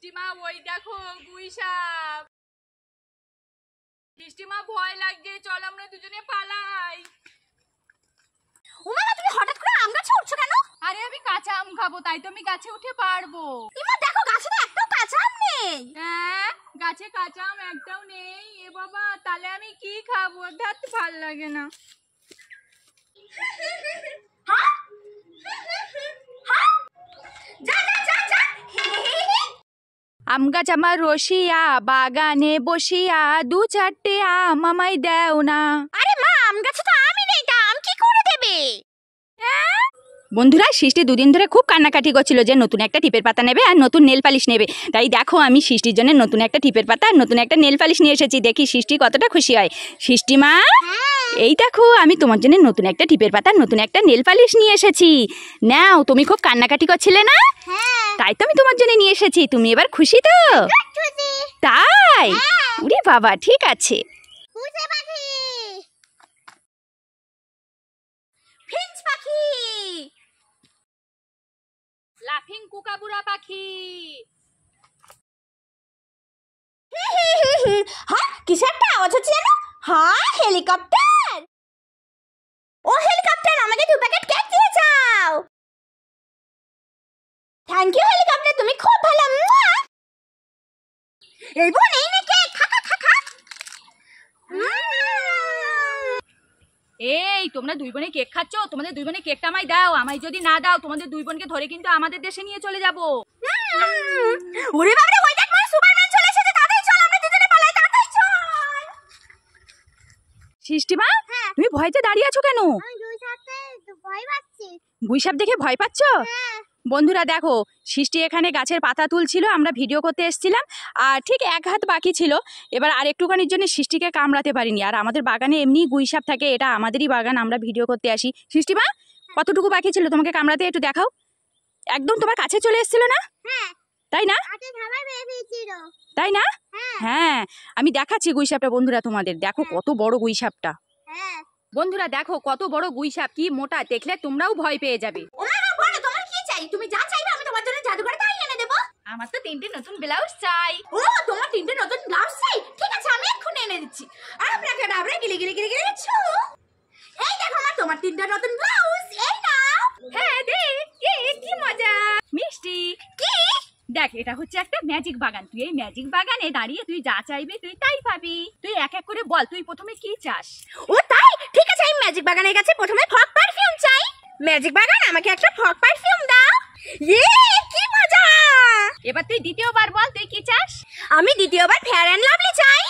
বৃষ্টিমা ওই দেখো গুই সাপ। বৃষ্টিমা ভয় লাগছে, চল আমরা দুজনে পালাই। ওমা তুমি হঠাৎ করে আম গাছে উঠছো কেন? আরে আমি কাঁচা আম খাবো, তাই তো আমি গাছে উঠে পারবো। ইমা দেখো গাছে তো একটাও কাঁচা আম নেই। হ্যাঁ গাছে কাঁচা আম একটাও নেই। এ বাবা, তাহলে আমি কি খাবো? ধাত ভাল লাগে না। আম গাছ আমার রসিয়া, বাগানে বসিয়া দু চারটে আম আমায় দেও না। আরে মা, আম গাছে তো আমই নেই, তা আম কি করে দেবে? বন্ধুরা, সৃষ্টি দুদিন ধরে খুব কান্নাকাটি করছিল যে নতুন একটা টিপের পাতা নেবে আর নতুন নেল পালিশ নেবে। তাই দেখো আমি সৃষ্টির জন্য নতুন একটা টিপের পাতা আর নতুন একটা নেল পালিশ নিয়ে এসেছি। দেখি সৃষ্টি কতটা খুশি হয়। সৃষ্টি মা, এই দেখো আমি তোমার জন্য নতুন একটা টিপের পাতা নতুন একটা নেল পালিশ নিয়ে এসেছি। নাও, তুমি খুব কান্নাকাটি করছিলে না? তাই তো আমি তোমার জন্য নিয়ে এসেছি। তুমি এবার খুশি তো? তাই? উরে বাবা, ঠিক আছে। ফিঞ্চ পাখি, লাফিং কুকাবুরা পাখি। হ্যাঁ কিসের একটা আওয়াজ হচ্ছে জানো? হ্যাঁ হেলিকপ্টার। ও হেলিকপ্টার, আমাকে 2 প্যাকেট কেক দিয়ে যাও। থ্যাংক ইউ হেলিকপ্টার, তুমি খুব ভালো। এই বোন, এই নে কেক, খা খা খা খা। এই তোমরা দুই বোনে কেক খাচ্ছ, তোমাদের দুই বোনে কেকটা আমায় দাও। আমায় যদি না দাও তোমাদের দুই বোনকে ধরে কিন্তু আমাদের দেশে নিয়ে চলে যাব। ওরে বাবা, ওই দেখ মা, সুপারম্যান চলে এসেছে। তাড়াতাড়ি চল, আমরা দুজনে পালাই, তাড়াতাড়ি চল। সৃষ্টিমা, তুমি ভয়তে দাঁড়িয়ে আছো কেন? আমি দুই সাথে ভয় পাচ্ছি। গুইসাপ দেখে ভয় পাচ্ছ? বন্ধুরা দেখো, সৃষ্টি এখানে গাছের পাতা তুলছিল, আমরা ভিডিও করতে এসেছিলাম আর ঠিক এক হাত বাকি ছিল। এবার আর একটুখানির জন্য সৃষ্টিকে কামড়াতে পারিনি। আর আমাদের বাগানে এমনি গুইসাপ থাকে, এটা আমাদেরই বাগান, আমরা ভিডিও করতে আসি। সৃষ্টিমা, কতটুকু বাকি ছিল তোমাকে কামড়াতে? একটু দেখাও। একদম তোমার কাছে চলে এসেছিল না? তাই না? তাই না? হ্যাঁ, আমি দেখাচ্ছি গুইসাপটা বন্ধুরা তোমাদের। দেখো কত বড় গুইসাপটা। বন্ধুরা দেখো কত বড় গুইসাপ, কি মোটা, দেখলে তোমরাও ভয় পেয়ে যাবে। বলো তোমার কি চাই? তুমি যা চাইবে আমি তোমার জন্য জাদুঘরে তাই এনে দেব। আমার তো 3টে নতুন ব্লাউজ চাই। ও, তোমার 3টে নতুন ব্লাউজ চাই? ঠিক আছে, আমি এক্ষুনি এনে দিচ্ছি। আপনাকে ডাবরে গিলি গিলি গিলি গিলি ছো। এই দেখো মা, তোমার 3টে নতুন ব্লাউজ, এই নাও। হ্যাঁ দেখ, কি মজা। মিষ্টি, কি? দেখ, এটা হচ্ছে একটা ম্যাজিক বাগান। তুই এই ম্যাজিক বাগানে দাঁড়িয়ে তুই যা চাইবি তুই তাই পাবি। তুই এক এক করে বল, তুই প্রথমে কি চাস? ও তাই, ঠিক আছে, আমি ম্যাজিক বাগানের কাছে প্রথমে ফগ পারফিউম চাই। ম্যাজিক বাগান, আমাকে একটা ফগ পারফিউম দাও। কি মজা। এবার তুই দ্বিতীয়বার বল, তুই কি চাস? আমি দ্বিতীয়বার ফেয়ার অ্যান্ড লাভলি চাই।